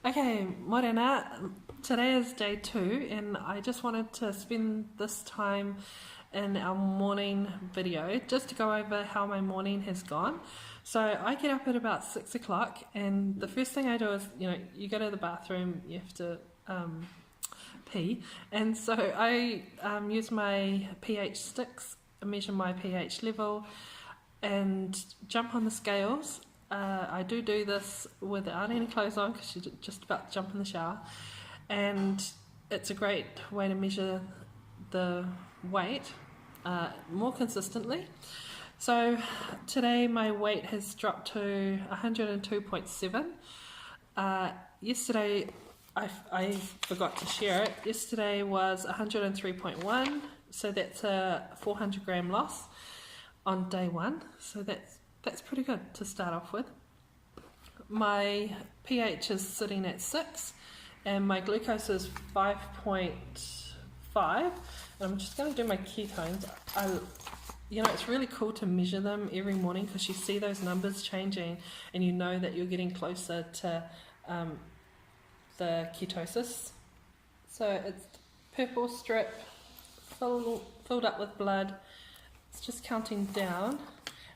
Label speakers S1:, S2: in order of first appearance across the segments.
S1: Okay, morena. Today is day 2 and I just wanted to spend this time in our morning video just to go over how my morning has gone. So I get up at about 6 o'clock and the first thing I do is, you go to the bathroom, you have to pee, and so I use my pH sticks, measure my pH level and jump on the scales. I do this without any clothes on because you're just about to jump in the shower, and it's a great way to measure the weight more consistently. So today my weight has dropped to 102.7. Yesterday I forgot to share it. Yesterday was 103.1, so that's a 400 gram loss on day 1. So that's pretty good to start off with. My pH is sitting at 6 and my glucose is 5.5. I'm just going to do my ketones. It's really cool to measure them every morning because you see those numbers changing and you know that you're getting closer to the ketosis. So it's purple strip filled up with blood. It's just counting down.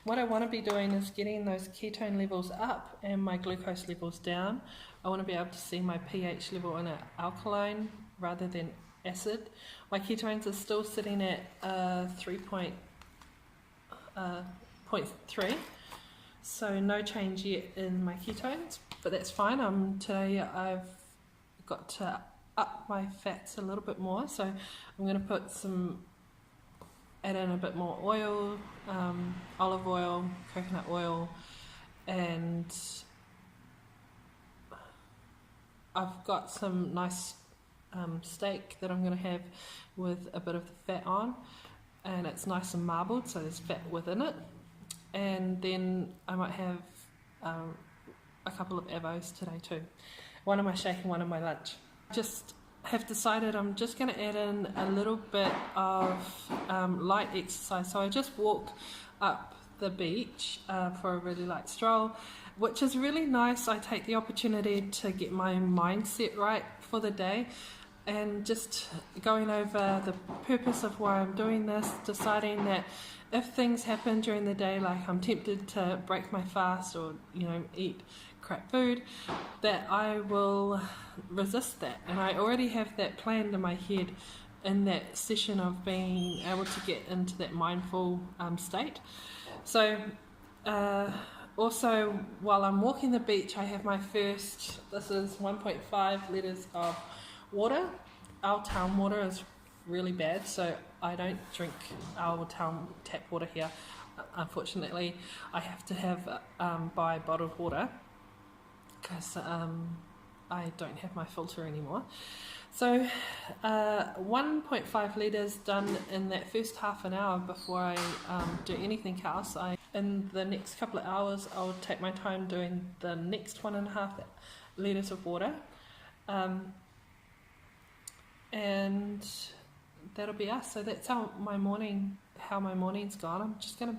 S1: What I want to be doing is getting those ketone levels up and my glucose levels down. I want to be able to see my pH level in an alkaline rather than acid. My ketones are still sitting at 3.3, so no change yet in my ketones, but that's fine. Today I've got to up my fats a little bit more, so I'm going to add in a bit more oil, olive oil, coconut oil, and I've got some nice steak that I'm going to have with a bit of the fat on, and it's nice and marbled, so there's fat within it. And then I might have a couple of avos today too. One in my shake and one in my lunch. Just have decided I'm just going to add in a little bit of light exercise. So I just walk up the beach for a really light stroll, which is really nice. I take the opportunity to get my mindset right for the day and just going over the purpose of why I'm doing this, deciding that if things happen during the day, like I'm tempted to break my fast or eat crap food, that I will resist that. And I already have that planned in my head in that session of being able to get into that mindful state. So also while I'm walking the beach, I have my first, this is 1.5 litres of water. Our town water is really bad, so I don't drink our town tap water here. Unfortunately, I have to buy bottled water because I don't have my filter anymore. So 1.5 litres done in that first half an hour before I do anything else. In the next couple of hours I'll take my time doing the next 1.5 litres of water, and that'll be us. So that's how my morning's gone. I'm just going to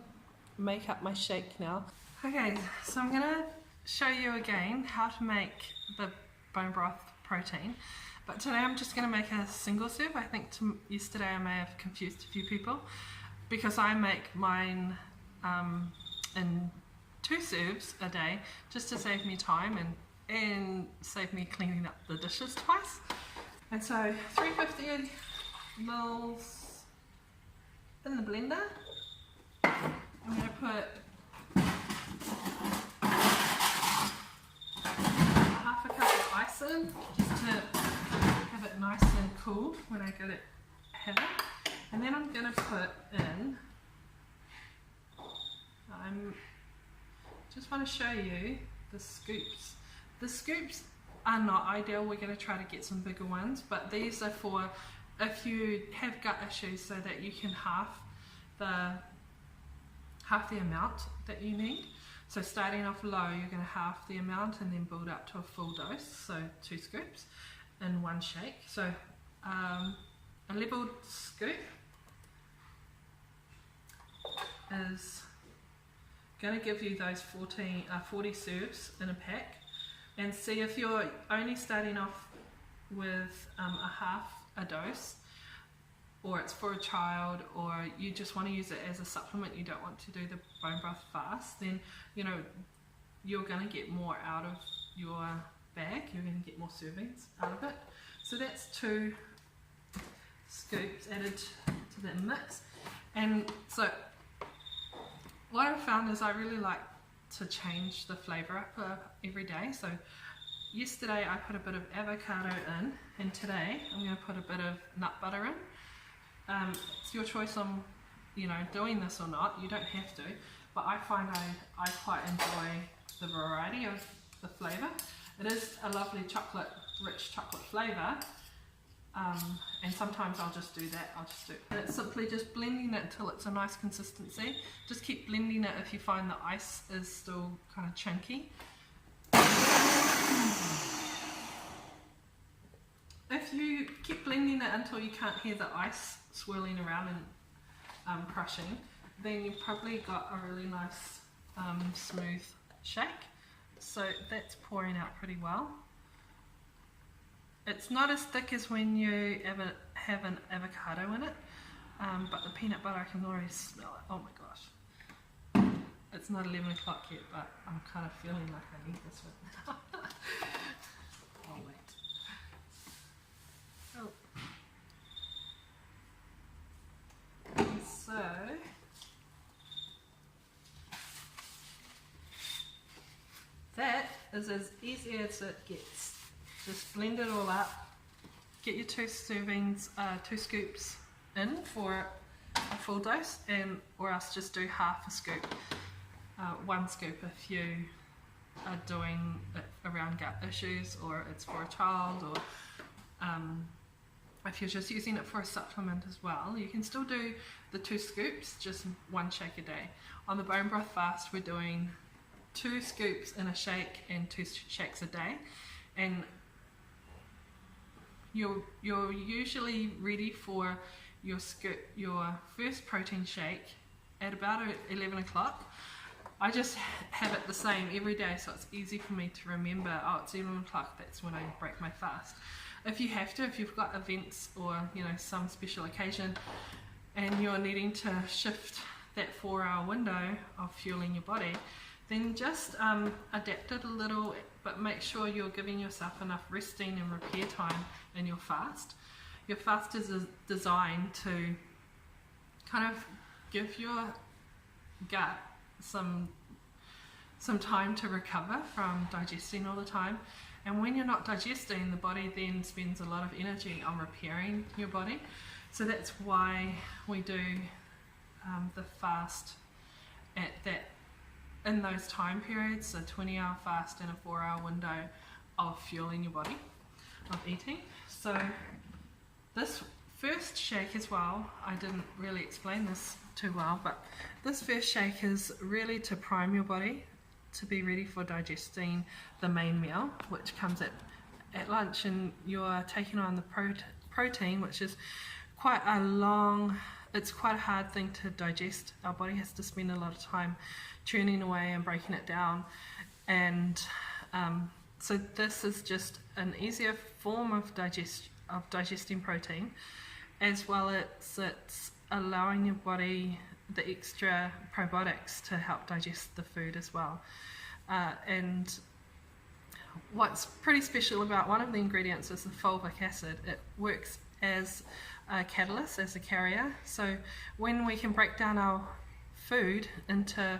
S1: make up my shake now. Okay, so I'm going to show you again how to make the bone broth protein, but today I'm just going to make a single serve. I think yesterday I may have confused a few people because I make mine in 2 serves a day just to save me time and save me cleaning up the dishes twice. And so 350 mils in the blender. I'm going to put half a cup of ice in just to have it nice and cool when I go to have it. And then I'm going to put in, just want to show you the scoops. The scoops are not ideal. We're going to try to get some bigger ones, but these are for if you have gut issues, so that you can half the amount that you need. So starting off low, you're going to half the amount and then build up to a full dose, so 2 scoops in 1 shake. So a leveled scoop is going to give you those 40 serves in a pack, and see if you're only starting off with a half a dose, or it's for a child, or you just want to use it as a supplement, you don't want to do the bone broth fast, then you're going to get more out of your bag, you're going to get more servings out of it. So that's 2 scoops added to that mix. And so what I've found is I really like to change the flavour up every day. So yesterday I put a bit of avocado in, and today I'm going to put a bit of nut butter in. It's your choice on doing this or not, you don't have to, but I find I quite enjoy the variety of the flavour. It is a lovely rich chocolate flavour, and sometimes I'll just do that, and it's simply just blending it until it's a nice consistency. Just keep blending it if you find the ice is still kind of chunky. If you keep blending it until you can't hear the ice swirling around and crushing, then you've probably got a really nice smooth shake. So that's pouring out pretty well. It's not as thick as when you have an avocado in it, but the peanut butter, I can already smell it. Oh my gosh. It's not 11 o'clock yet, but I'm kind of feeling like I need this one. Oh wait. So that is as easy as it gets. Just blend it all up, get your 2 servings, 2 scoops in for a full dose, or else just do half a scoop, 1 scoop if you are doing it around gut issues, or it's for a child, or if you're just using it for a supplement as well. You can still do the 2 scoops, just 1 shake a day. On the bone broth fast, we're doing 2 scoops in a shake and 2 shakes a day, and you're usually ready for your first protein shake at about 11 o'clock. I just have it the same every day, so it's easy for me to remember, oh, it's 11 o'clock, that's when I break my fast. If you have to, if you've got events or some special occasion and you're needing to shift that 4-hour window of fueling your body, then just adapt it a little, but make sure you're giving yourself enough resting and repair time in your fast. Your fast is designed to kind of give your gut some time to recover from digesting all the time. And when you're not digesting, the body then spends a lot of energy on repairing your body. So that's why we do the fast in those time periods, a 20-hour fast and a 4-hour window of fueling your body, of eating. So this first shake as well, I didn't really explain this too well, but this first shake is really to prime your body to be ready for digesting the main meal, which comes at lunch, and you're taking on the protein, which is quite it's quite a hard thing to digest. Our body has to spend a lot of time churning away and breaking it down, and so this is just an easier form of digesting protein, as well as it's allowing your body the extra probiotics to help digest the food as well. And what's pretty special about one of the ingredients is the fulvic acid. It works as a catalyst, as a carrier. So when we can break down our food into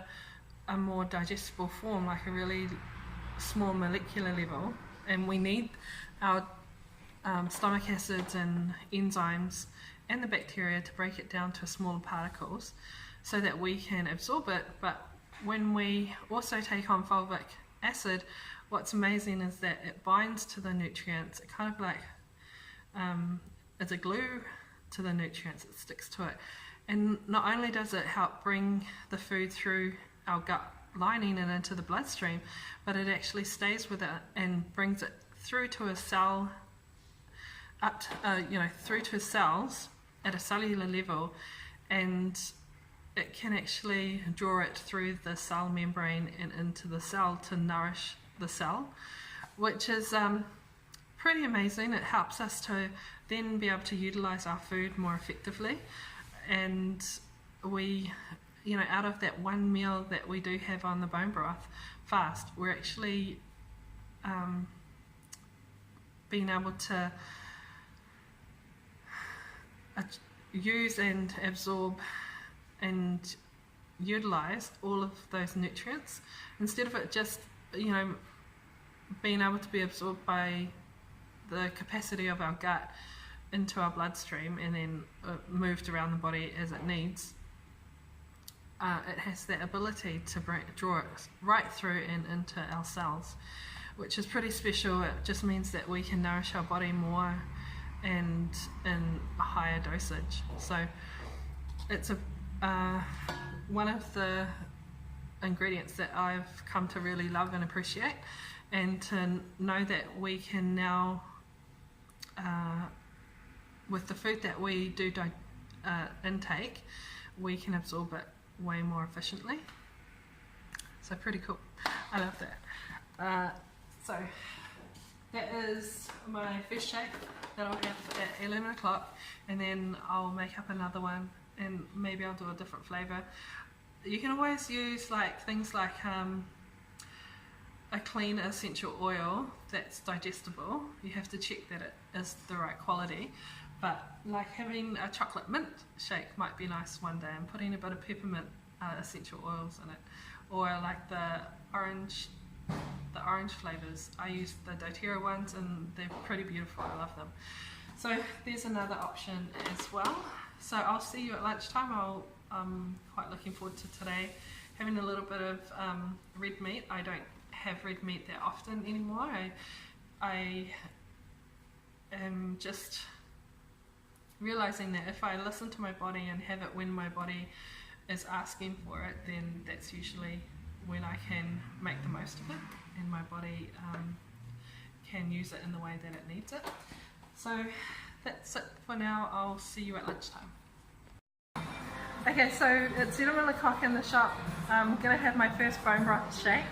S1: a more digestible form, like a really small molecular level, and we need our stomach acids and enzymes and the bacteria to break it down to smaller particles so that we can absorb it. But when we also take on fulvic acid, what's amazing is that it binds to the nutrients. It kind of like it's a glue to the nutrients, it sticks to it. And not only does it help bring the food through our gut lining and into the bloodstream, but it actually stays with it and brings it through to a cell, through to cells at a cellular level, and it can actually draw it through the cell membrane and into the cell to nourish the cell, which is pretty amazing. It helps us to then be able to utilize our food more effectively, and we, out of that one meal that we do have on the bone broth fast, we're actually being able to use and absorb and utilize all of those nutrients, instead of it just being able to be absorbed by the capacity of our gut into our bloodstream and then moved around the body as it needs. It has that ability to draw it right through and into our cells, which is pretty special. It just means that we can nourish our body more and in a higher dosage. So it's one of the ingredients that I've come to really love and appreciate, and to know that we can now, with the food that we do intake, we can absorb it way more efficiently. So pretty cool. I love that. So that is my first shake that I'll have at 11 o'clock, and then I'll make up another one, and maybe I'll do a different flavour. You can always use things like a clean essential oil that's digestible. You have to check that it is the right quality, but like having a chocolate mint shake might be nice one day, and putting a bit of peppermint essential oils in it, or like the orange flavours. I use the doTERRA ones and they're pretty beautiful. I love them. So there's another option as well. So I'll see you at lunchtime. I'm quite looking forward to today having a little bit of red meat. I don't have red meat that often anymore. I am just realizing that if I listen to my body and have it when my body is asking for it, then that's usually when I can make the most of it, and my body can use it in the way that it needs it. So that's it for now. I'll see you at lunchtime. Okay, so it's 11 o'clock in the shop. I'm going to have my first bone broth shake.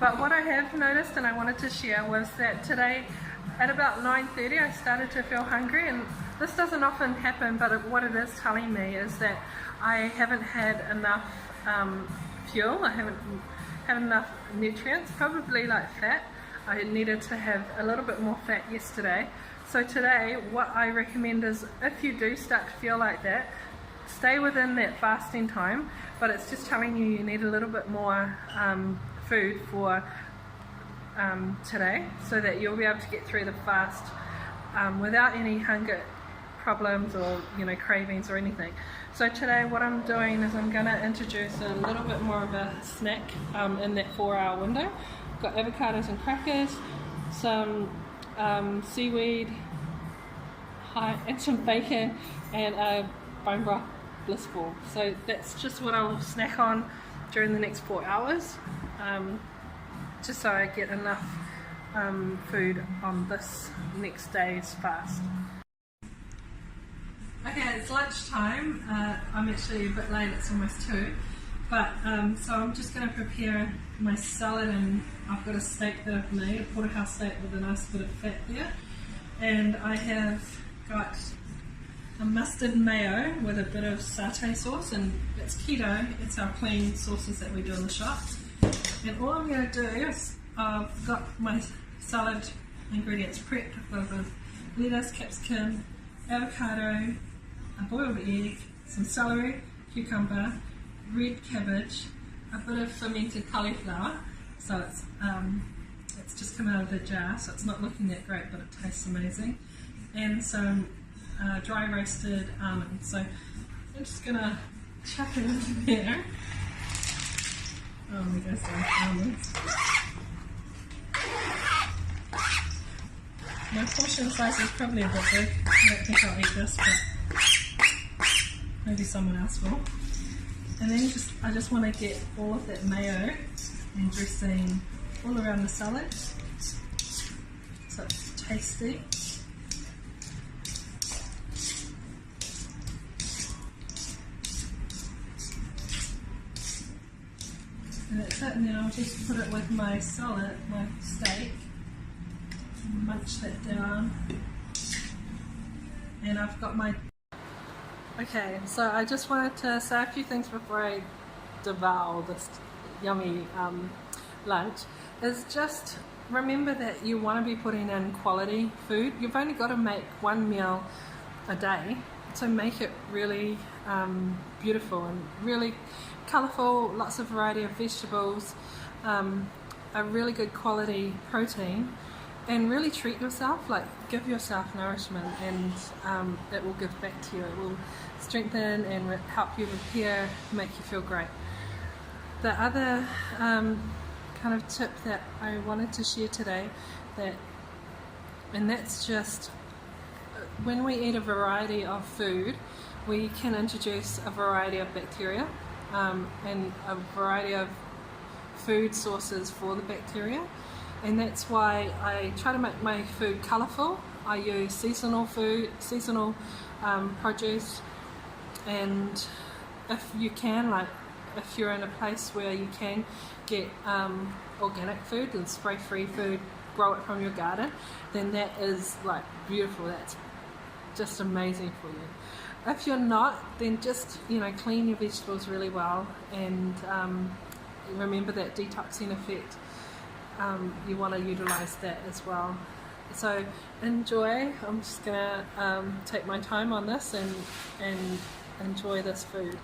S1: But what I have noticed and I wanted to share was that today at about 9:30 I started to feel hungry, and this doesn't often happen, but what it is telling me is that I haven't had enough fuel. I haven't had enough nutrients, probably like fat. I needed to have a little bit more fat yesterday. So today what I recommend is, if you do start to feel like that, stay within that fasting time, but it's just telling you you need a little bit more food for today, so that you'll be able to get through the fast without any hunger problems or cravings or anything. So today what I'm doing is I'm going to introduce a little bit more of a snack in that 4-hour window. I've got avocados and crackers, some seaweed, and some bacon, and a bone broth bliss ball. So that's just what I'll snack on during the next 4 hours, just so I get enough food on this next day's fast. Okay, it's lunchtime. I'm actually a bit late, it's almost 2, but so I'm just going to prepare my salad, and I've got a steak that I've made, a porterhouse steak with a nice bit of fat there, and I have got a mustard mayo with a bit of satay sauce, and it's keto. It's our clean sauces that we do in the shop. And all I'm going to do is, I've got my salad ingredients prepped. I've got a bit of lettuce, capsicum, avocado, a boiled egg, some celery, cucumber, red cabbage, a bit of fermented cauliflower. So it's just come out of the jar, so it's not looking that great, but it tastes amazing. And some dry roasted almonds. So I'm just gonna chuck it into there. Oh, there goes some almonds. My portion size is probably a bit big. I don't think I'll eat this, but maybe someone else will. And then I just want to get all of that mayo and dressing all around the salad, so it's tasty. And that's it, and then I'll just put it with my salad, my steak, munch that down. And I've got my... Okay, so I just wanted to say a few things before I devour this yummy lunch. Is just remember that you want to be putting in quality food. You've only got to make one meal a day, so make it really beautiful and really colourful, lots of variety of vegetables, a really good quality protein, and really treat yourself, like give yourself nourishment, and it will give back to you. It will strengthen and help you repair, make you feel great. The other kind of tip that I wanted to share today, and that's just when we eat a variety of food, we can introduce a variety of bacteria and a variety of food sources for the bacteria, and that's why I try to make my food colourful. I use seasonal food, seasonal produce, and if you can, like if you're in a place where you can get organic food and spray-free food, grow it from your garden, then that is like beautiful. That's just amazing for you. If you're not, then just clean your vegetables really well, and remember that detoxing effect. You want to utilize that as well. So enjoy. I'm just gonna take my time on this and enjoy this food.